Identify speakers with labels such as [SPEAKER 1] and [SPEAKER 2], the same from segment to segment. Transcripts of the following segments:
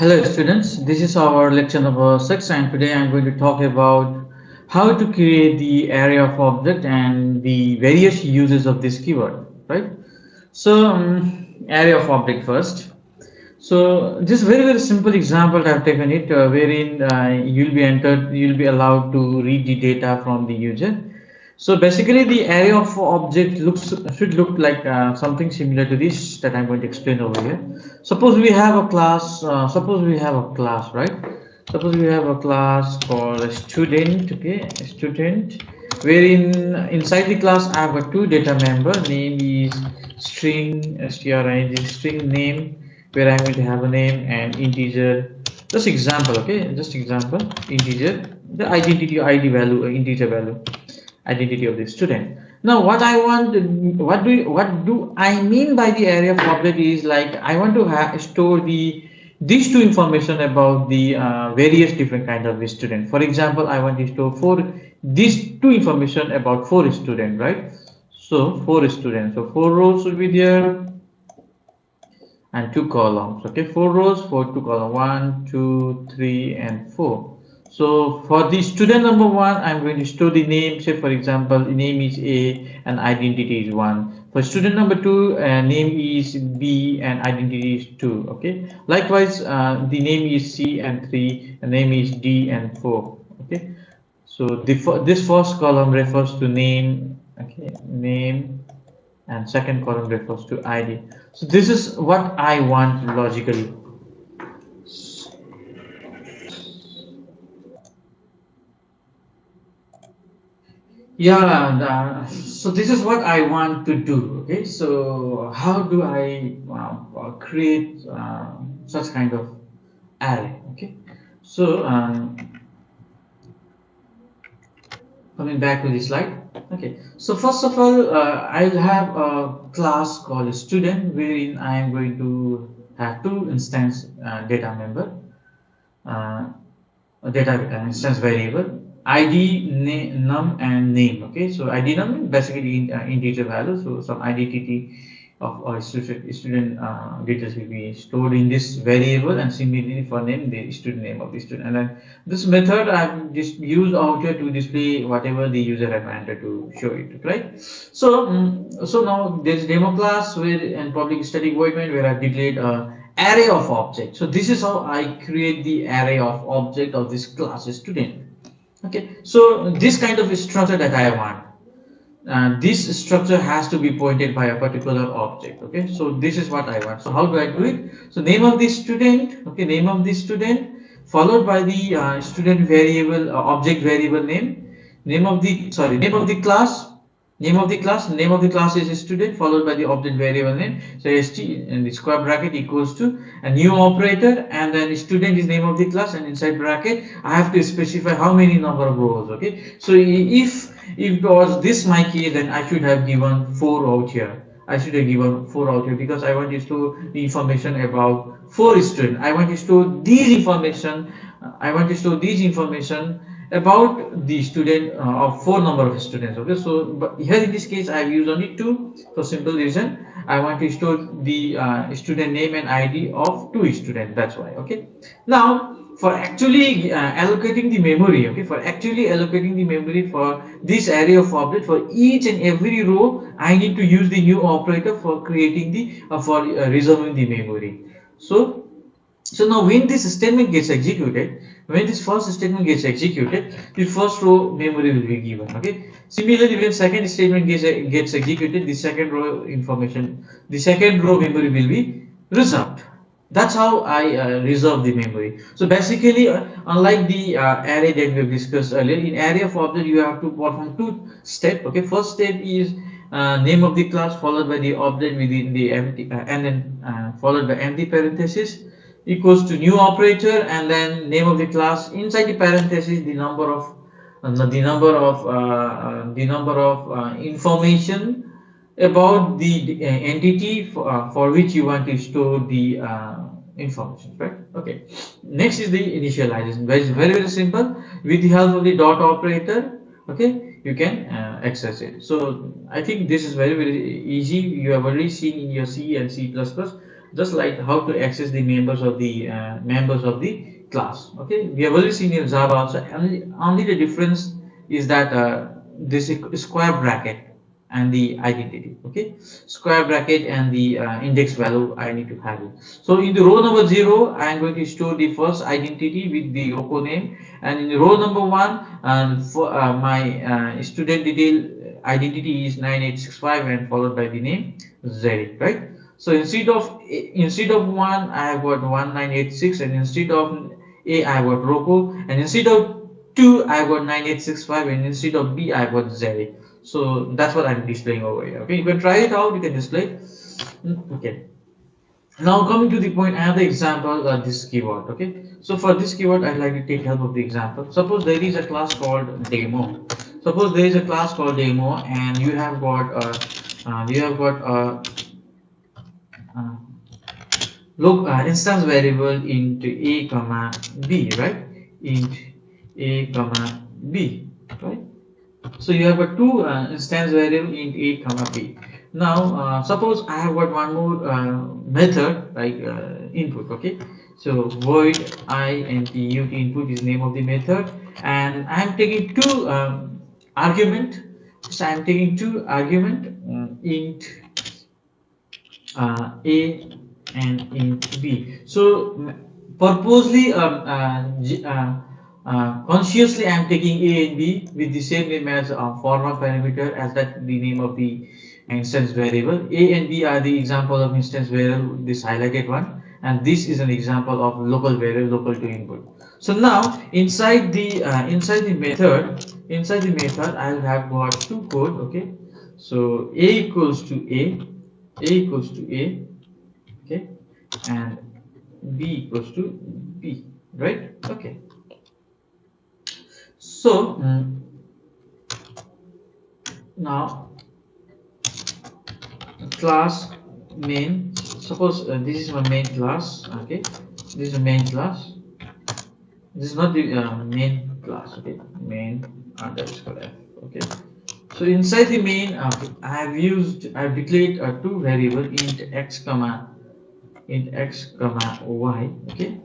[SPEAKER 1] Hello students, this is our lecture number 6 and today I'm going to talk about how to create the array of object and the various uses of this keyword, right? So array of object first. So this very simple example I've taken it wherein you'll be allowed to read the data from the user. So basically the array of object should look like something similar to this that I'm going to explain over here. Suppose we have a class, right? Suppose we have a class called a student, okay, a student, wherein inside the class I have a two data member, name is string string name, where I'm going to have a name and integer, just example, okay, just example, integer, the identity ID value, integer value, identity of the student. Now what I want, what do I mean by the array of object is like I want to store these two information about the various different kind of student. For example, I want to store for these two information about four student, right? So four students, so four rows will be there and two columns, okay, four rows for two columns, 1 2 3 and 4. So for the student number one, I'm going to store the name. Say for example, name is A and identity is 1. For student number two, name is B and identity is 2. Okay. Likewise, the name is C and 3, and name is D and 4. Okay. So this first column refers to name. Okay, name, and second column refers to ID. So this is what I want logically. Yeah, so this is what I want to do. Okay, so how do I create such kind of array? Okay, so coming back to the slide. Okay, so first of all, I'll have a class called student wherein I am going to have two instance data member, data instance variable, ID, num, and name. Okay, so ID num basically integer value. So some identity of our student details will be stored in this variable, and similarly for name, the student name of the student. And then this method I've just used out here to display whatever the user had wanted to show it, right? So so now there's demo class where and public static void main where I've declared array of objects. So this is how I create the array of object of this class student. Okay, so this kind of structure that I want, this structure has to be pointed by a particular object. Okay, so this is what I want. So how do I do it? So name of the student, okay, name of the student followed by the student variable object variable name of the name of the class, name of the class is student followed by the object variable name. So st and the square bracket equals to a new operator, and then student is name of the class, and inside bracket I have to specify how many number of rows. Okay, so if it was this my case, then I should have given 4 out here. I should have given 4 out here because I want to store the information about 4 students. I want to store these information. I want to store these information about the student of 4 number of students. Okay, so but here in this case I have used only 2 for simple reason. I want to store the student name and ID of 2 students. That's why. Okay, now for actually allocating the memory, okay, for actually allocating the memory for this array of objects for each and every row, I need to use the new operator for creating the for reserving the memory. So now when this statement gets executed, when this first statement gets executed, the first row memory will be given. Okay, similarly when second statement gets executed, the second row information, the second row memory will be reserved. That's how I reserve the memory. So basically unlike the array that we have discussed earlier, in array of object you have to perform 2 steps. Okay, first step is name of the class followed by the object within the empty and then followed by empty parenthesis equals to new operator, and then name of the class inside the parenthesis the number of information about the entity for which you want to store the information, right? Okay, next is the initialization. Very simple. With the help of the dot operator, okay, you can access it. So I think this is very easy. You have already seen in your C and C++. just like how to access the members of the class. Okay, we have already seen in Java also. Only the difference is that this square bracket and the identity. Okay, square bracket and the index value I need to have it. So in the row number 0, I am going to store the first identity with the local name, and in the row number 1, and for my student detail identity is 9865 and followed by the name Z, right? So instead of 1, I have got 1986, and instead of A, I have got Rocco, and instead of 2, I have got 9865, and instead of B, I have got Z. So that's what I'm displaying over here. Okay, you can try it out. You can display. Okay. Now coming to the point, another example, this keyword. Okay, so for this keyword, I'd like to take help of the example. Suppose there is a class called demo. Suppose there is a class called demo, and uh, look instance variable int a comma b, right? Int a comma b, right? So you have got two instance variable int a comma b. Now suppose I have got one more method like input. Okay, so void input is name of the method, and I am taking two argument. So I am taking two argument, int a and int b. So purposely consciously I am taking a and b with the same name as former parameter, as that the name of the instance variable. A and b are the example of instance variable, this highlighted one, and this is an example of local variable local to input. So now inside the method I will have got two code. Okay, so a equals to a, okay, and b equals to b, right? Okay, so now class main, suppose this is my main class. Okay, this is a main class, this is not the main class. Okay, main underscore f. Okay, so inside the main, I have declared two variable int x comma y. Okay,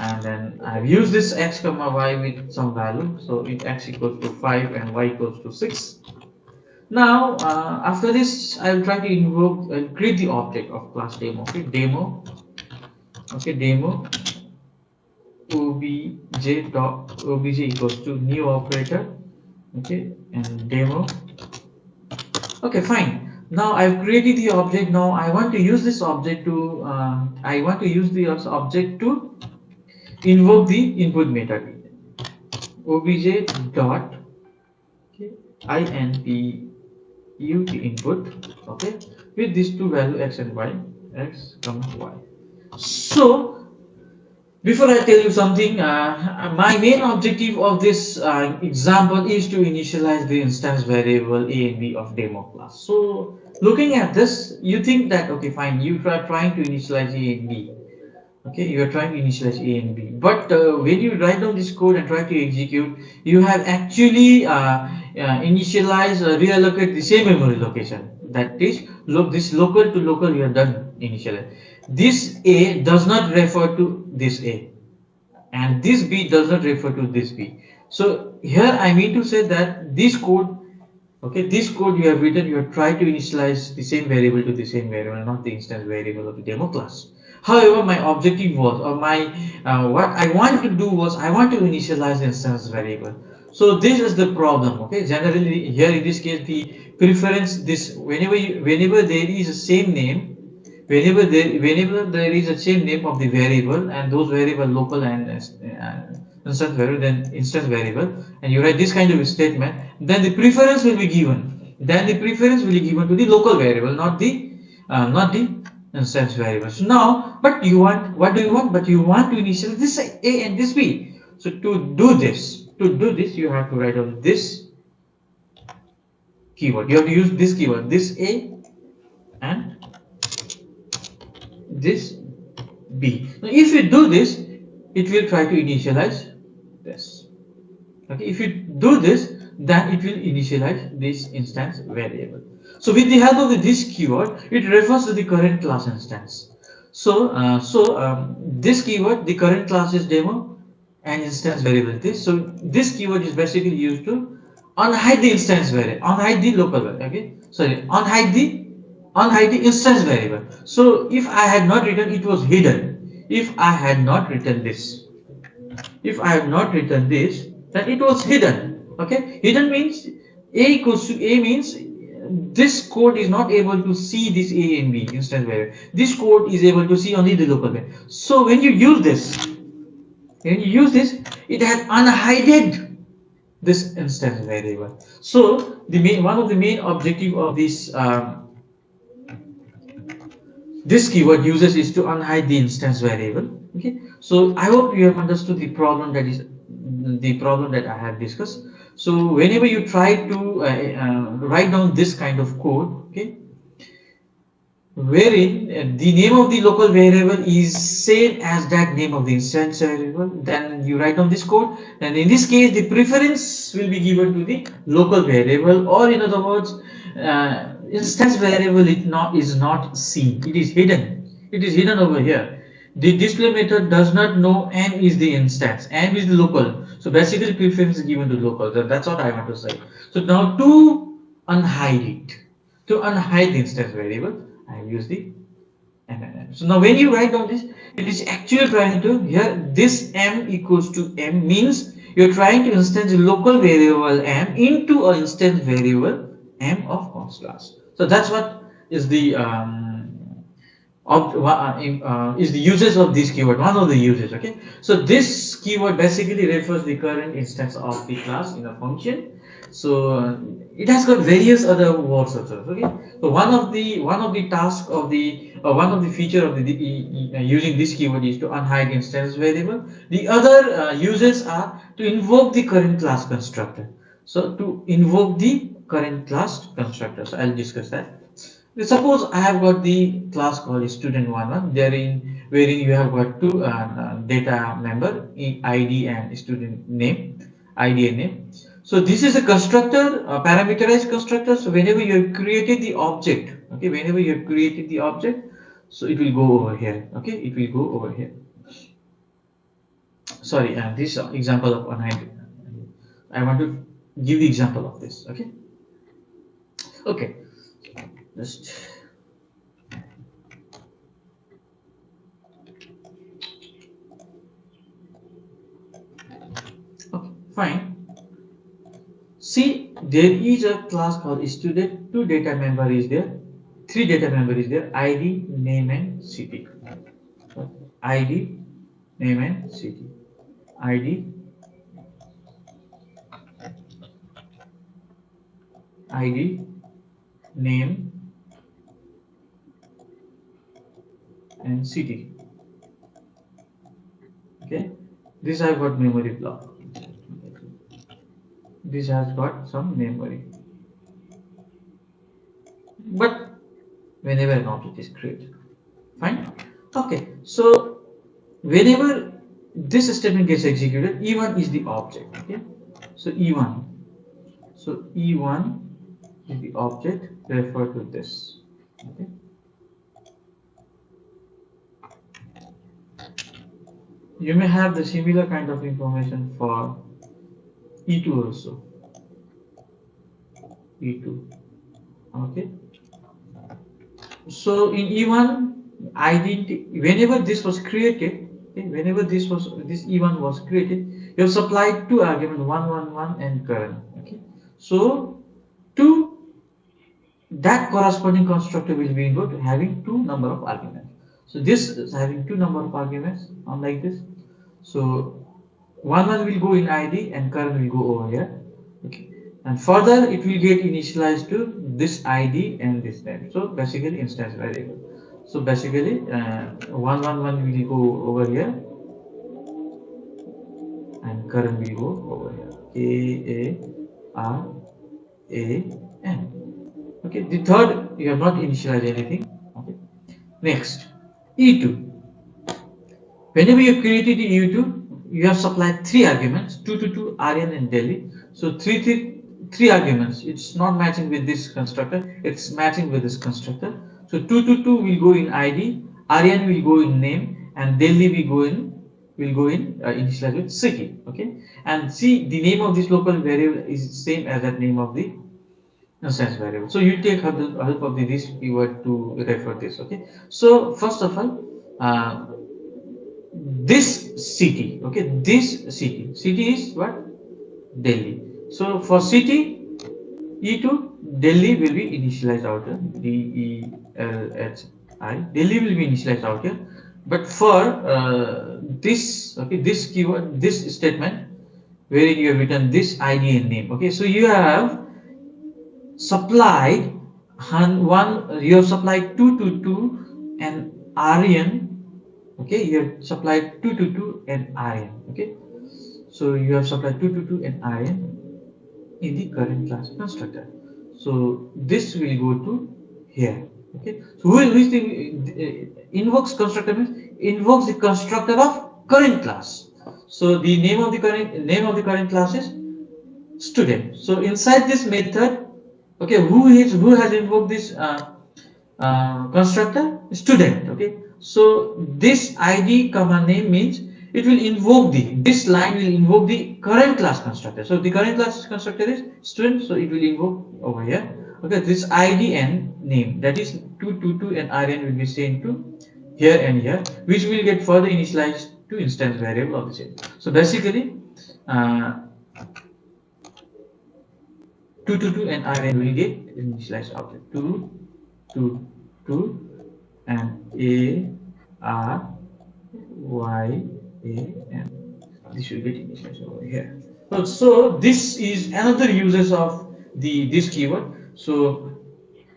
[SPEAKER 1] and then I've used this x comma y with some value, so int x equals to 5 and y equals to 6. Now after this I will try to invoke create the object of class demo. Okay, demo obj equals to new operator. Okay, and demo. Okay, fine. Now I've created the object. Now I want to use this object to invoke the input method, obj dot, okay, input, okay, with these two value x and y, x comma y. So before I tell you something, my main objective of this example is to initialize the instance variable a and b of demo class. So looking at this, you think that okay, fine, you are trying to initialize a and b. Okay, you are trying to initialize a and b, but when you write down this code and try to execute, you have actually initialize reallocate the same memory location. That is, this local to local you have done initially. This a does not refer to this a, and this b does not refer to this b. So here I mean to say that this code, okay, this code you have written, you have tried to initialize the same variable to the same variable, not the instance variable of the demo class. However, my objective was, or my what I want to do was, I want to initialize instance variable. So this is the problem. Okay, generally here in this case the preference, this whenever there is a same name, whenever there is a same name of the variable, and those variable local and instance variable, then instance variable, and you write this kind of a statement, then the preference will be given. Then the preference will be given to the local variable, not the instance variable. So now, but you want, what do you want? But you want to initialize this a and this b. So to do this, you have to write down this keyword. You have to use this keyword, this a and this b. Now if you do this, it will try to initialize this. Okay, if you do this, then it will initialize this instance variable. So with the help of this keyword, it refers to the current class instance. This keyword, the current class is demo and instance variable. This keyword is basically used to unhide the instance variable, unhide the local variable. Okay, sorry, unhide the instance variable. So if I had not written, it was hidden. If I had not written this, if I have not written this, then it was hidden. Okay, hidden means a equals to a means this code is not able to see this a and b instance variable. This code is able to see only the local variable. So when you use this, it has unhided this instance variable. So one of the main objective of this keyword uses is to unhide the instance variable. Okay, so I hope you have understood the problem that I have discussed. So whenever you try to write down this kind of code, okay, wherein the name of the local variable is same as that name of the instance variable, then you write down this code, and in this case the preference will be given to the local variable, or in other words, instance variable is not seen, it is hidden, over here. The display method does not know m is the instance, m is the local, so basically preference is given to local. That's what I want to say. So now to unhide it, to unhide the instance variable, I use the MNM. So now when you write down this, it is actually trying to, here this m equals to m means you're trying to instance a local variable m into an instance variable m of const class. So that's what is the is the uses of this keyword, one of the uses. Okay, so this keyword basically refers the current instance of the class in a function. So it has got various other words also. Okay, so one of the task of the one of the feature of the using this keyword is to unhide instance variable. The other uses are to invoke the current class constructor. So to invoke the current class constructor, so I'll discuss that. Suppose I have got the class called student11, wherein you have got two data member, ID and student name, ID and name. So this is a constructor, a parameterized constructor. So whenever you have created the object, okay, whenever you have created the object, so it will go over here. Okay, it will go over here. Sorry, this example of unhide. I want to give the example of this. Okay. Okay. Just okay, fine. See, there is a class called student. Two data member is there. Three data member is there. ID, name, and city. ID, name, and city. ID, ID, name, and city. Okay. This I've got memory block. This has got some memory. But whenever an object is created, fine. Okay. So whenever this statement gets executed, E1 is the object. Okay. So E1. So E1 is the object referred to this. Okay. You may have the similar kind of information for E2 also. E2. Okay. So in E1 identity, whenever this was created, okay, whenever this E1 was created, you have supplied two arguments, 111 and current. Okay. So to that corresponding constructor will be invoked having two number of arguments. So this is having two number of arguments, unlike this. So 11 will go in ID and current will go over here. Okay. And further it will get initialized to this ID and this name. So basically instance variable. So basically 111 will go over here and current will go over here. KARAN. Okay, the third you have not initialized anything. Okay. Next, E2. Whenever you created the E2, you have supplied three arguments, 222, Aryan and Delhi. So three arguments. It's not matching with this constructor. It's matching with this constructor. So 222 will go in ID. Aryan will go in name, and Delhi will go in initialize with city. Okay, and see the name of this local variable is same as that name of the instance variable. So you take help of the this keyword to refer this. Okay, so first of all, this city. Okay, this city is what? Delhi. So for city, E2 Delhi will be initialized out here. DELHI. Delhi will be initialized out here. But for this, okay, this keyword, this statement, wherein you have written this ID and name. Okay, so you have supplied you have supplied 222 and Aryan. Okay, you have supplied 222 and Aryan. Okay, so you have supplied 222 and Aryan in the current class constructor. So this will go to here. Okay. So who is the invokes constructor means invokes the constructor of current class. So the name of the current class is student. So inside this method, okay, who has invoked this constructor? Student. Okay, so this id comma name means it will invoke the this line will invoke the current class constructor. So the current class constructor is student, so it will invoke over here. Okay, this id and name, that is 222 and rn will be sent to here and here, which will get further initialized to instance variable of the same. So basically, 222 and rn will get initialized object 222 and a r y a and this will get initialized over here. So this is another uses of this keyword. So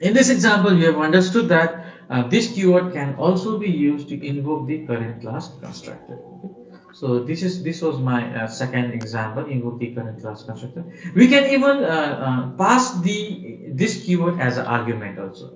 [SPEAKER 1] in this example, you have understood that this keyword can also be used to invoke the current class constructor. Okay? So this was my second example, invoke the current class constructor. We can even pass this keyword as an argument also.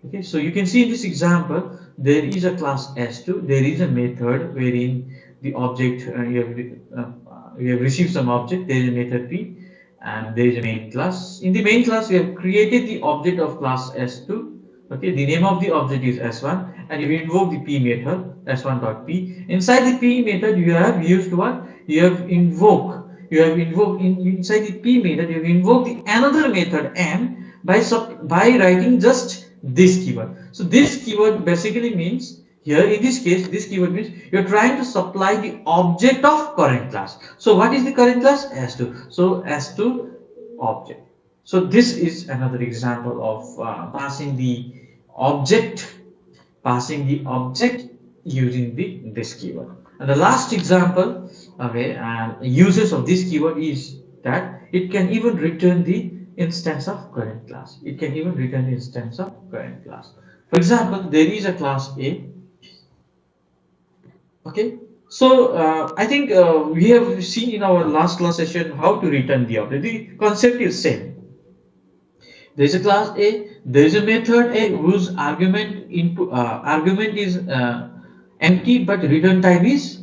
[SPEAKER 1] Okay, so you can see in this example, there is a class S2, there is a method wherein the object, you have received some object, there is a method P, and there is a main class. In the main class, we have created the object of class S2. Okay, the name of the object is S1, and you invoke the P method, S1.P. Inside the P method, you have used what? You have invoked inside the P method, you have invoked the another method M by writing just this keyword. So this keyword basically means, here in this case, this keyword means you're trying to supply the object of current class. So what is the current class? S2. So S2 object. So this is another example of object passing the object using this keyword. And the last example, okay, uses of this keyword is that it can even return the instance of current class. It can even return the instance of current class. For example, there is a class A. Okay, so I think we have seen in our last class session how to return the object. The concept is same. There is a class A. There is a method A whose argument is empty, but return type is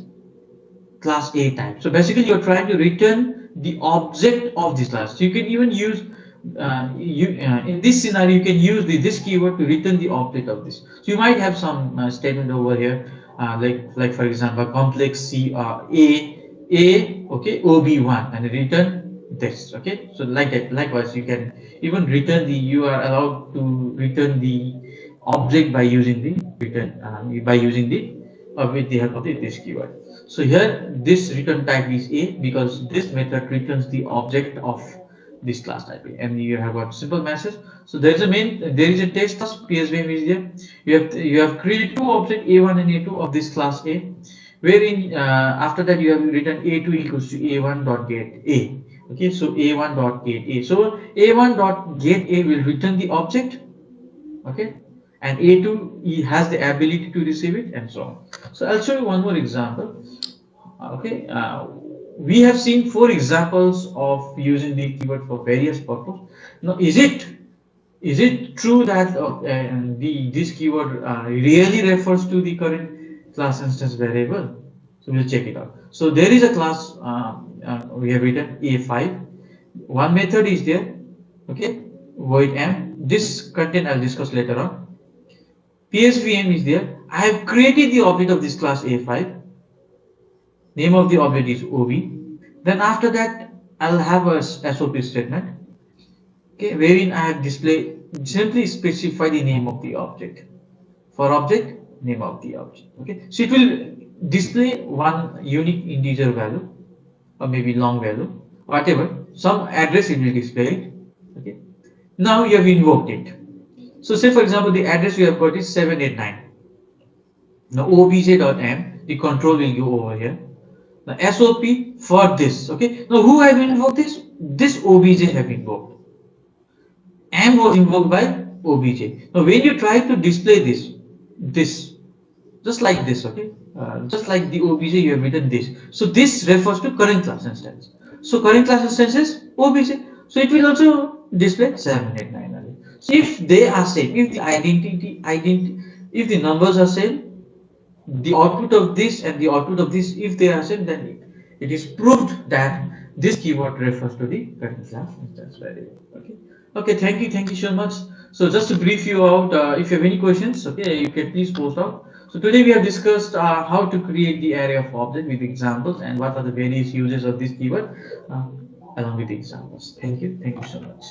[SPEAKER 1] class A type. So basically, you're trying to return the object of this class. So you can even use in this scenario, you can use this keyword to return the object of this. So you might have some statement over here, like for example, complex C A okay OB1 and return this. Okay, so likewise, you can even return you are allowed to return the object by using the with the help of this keyword. So here this return type is A because this method returns the object of this class type A, and you have got simple message. So there is a test class PSVM is there. You have created two objects A1 and A2 of this class A, wherein after that you have written A2 equals to A1 dot get A. Okay, so A1 dot get A. So A1 dot get A will return the object. Okay, and A2 has the ability to receive it, and so on. So I'll show you one more example. Okay, we have seen 4 examples of using the keyword for various purposes. Now, is it true that this keyword really refers to the current class instance variable? So we'll check it out. So there is a class we have written A5. One method is there. Okay, void m. This content I'll discuss later on. PSVM is there. I have created the object of this class A5. Name of the object is OB. Then after that, I'll have a SOP statement, okay, wherein I have simply specify the name of the object. For object, name of the object. Okay, so it will display one unique integer value or maybe long value, whatever, some address it will display it. Okay, now you have invoked it. So say for example the address you have got is 789. Now obj.m, the control will go over here. Now SOP for this. Okay, now who have invoked this? This obj have invoked. M was invoked by obj. Now when you try to display this just like this, okay, just like the obj you have written this. So this refers to current class instance. So current class instance is obj. So it will also display 789 array. So if they are same, if the if the numbers are same, the output of this and the output of this, if they are same, then it is proved that this keyword refers to the current class instance variable. Okay. Okay. Thank you so much. So just to brief you out, if you have any questions, okay, you can please post out. So today we have discussed how to create the array of object with examples and what are the various uses of this keyword along with the examples. Thank you so much.